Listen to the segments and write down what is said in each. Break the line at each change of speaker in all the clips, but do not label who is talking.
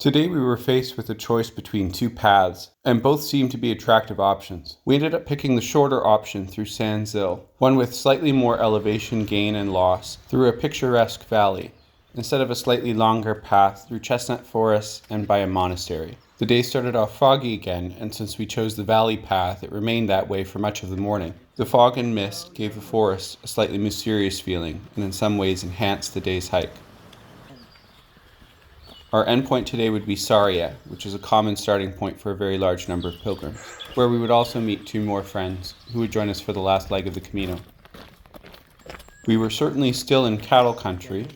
Today we were faced with a choice between two paths, and both seemed to be attractive options. We ended up picking the shorter option through San Zil, one with slightly more elevation gain and loss through a picturesque valley, instead of a slightly longer path through chestnut forests and by a monastery. The day started off foggy again, and since we chose the valley path, it remained that way for much of the morning. The fog and mist gave the forest a slightly mysterious feeling, and in some ways enhanced the day's hike. Our endpoint today would be Sarria, which is a common starting point for a very large number of pilgrims, where we would also meet two more friends who would join us for the last leg of the Camino. We were certainly still in cattle country.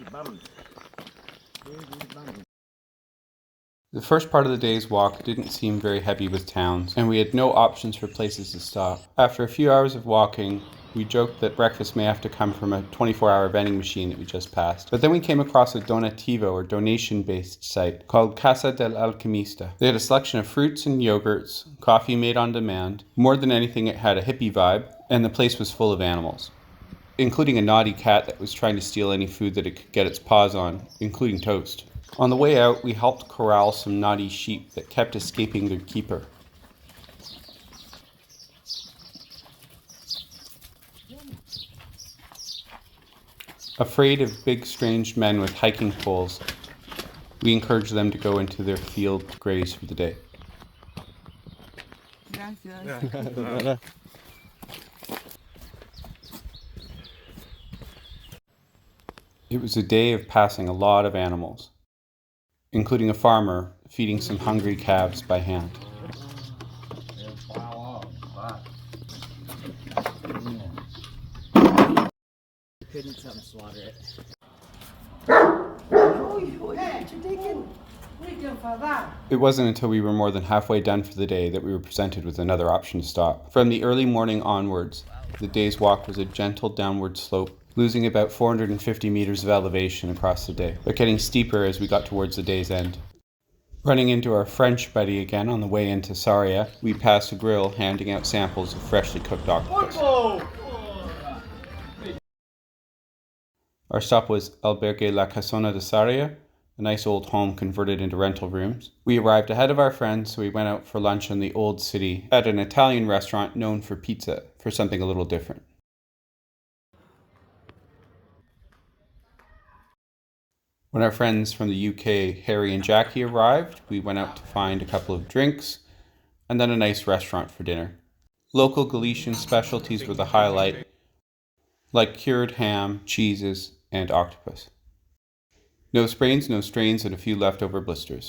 The first part of the day's walk didn't seem very heavy with towns, and we had no options for places to stop. After a few hours of walking, we joked that breakfast may have to come from a 24-hour vending machine that we just passed. But then we came across a donativo or donation-based site called Casa del Alquimista. They had a selection of fruits and yogurts, coffee made on demand. More than anything, it had a hippie vibe, and the place was full of animals, including a naughty cat that was trying to steal any food that it could get its paws on, including toast. On the way out, we helped corral some naughty sheep that kept escaping their keeper. Afraid of big, strange men with hiking poles, we encouraged them to go into their field to graze for the day. It was a day of passing a lot of animals, including a farmer feeding some hungry calves by hand.
Couldn't slaughter it.
It wasn't until we were more than halfway done for the day that we were presented with another option to stop. From the early morning onwards, the day's walk was a gentle downward slope, losing about 450 meters of elevation across the day, but getting steeper as we got towards the day's end. Running into our French buddy again on the way into Sarria, we passed a grill handing out samples of freshly cooked octopus. Our stop was Albergue La Casona de Sarria, a nice old home converted into rental rooms. We arrived ahead of our friends, so we went out for lunch in the old city at an Italian restaurant known for pizza, for something a little different. When our friends from the UK, Harry and Jackie, arrived, we went out to find a couple of drinks and then a nice restaurant for dinner. Local Galician specialties were the highlight, like cured ham, cheeses, and octopus. No sprains, no strains, and a few leftover blisters.